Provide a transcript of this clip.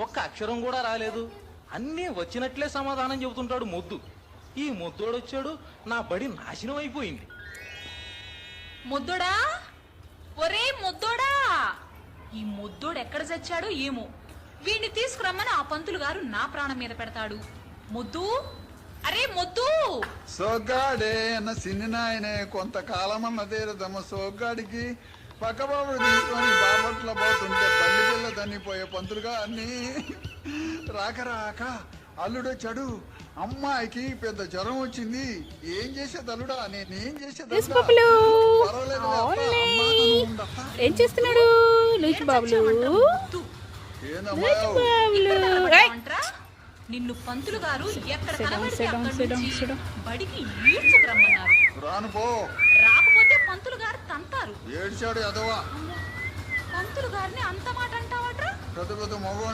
ఒక్క అక్షరం కూడా రాలేదు. అన్నీ వచ్చినట్లే సమాధానం చెబుతుంటాడు మొద్దు. ఈ మొద్దోడొచ్చాడు, నా బడి నాశనం అయిపోయింది. మొద్దోడా, ఒరే మొద్దోడా, ఈ మొద్దోడు ఎక్కడ చచ్చాడో ఏమో. వీడిని తీసుకురమ్మని ఆ పంతులు గారు నా ప్రాణం మీద పెడతాడు. మొద్దు, అరే మొద్దు. సోగ్గాడే అన్న సిన్ని నాయనే కొంతకాలమన్న తీరదమ్మ సోగ్గాడికి పక్కబాబుడు తీసుకొని బాపట్ల పోతుంటే బండి పిల్ల తన్నిపోయే పంతులుగా అన్ని రాక రాక అల్లుడొచ్చాడు. అమ్మాయికి పెద్ద జ్వరం వచ్చింది. ఏం చేసేది అల్లుడా, నేనేం చేసేది? ఏం చేస్తున్నాడు లూచి బాబులు? నిన్ను పంతులు గారు ఎక్కడ కనబడితే అక్కడి నుంచి బడికి ఈడ్చుకురమ్మన్నారు. రాను పో. రాకపోతే పంతులు గారు తంతారు. ఏడ్చాడు ఎదవా. పంతులు గారిని అంత మాట అంటావట్రా? పెద్ద పెద్ద మగవాళ్ళని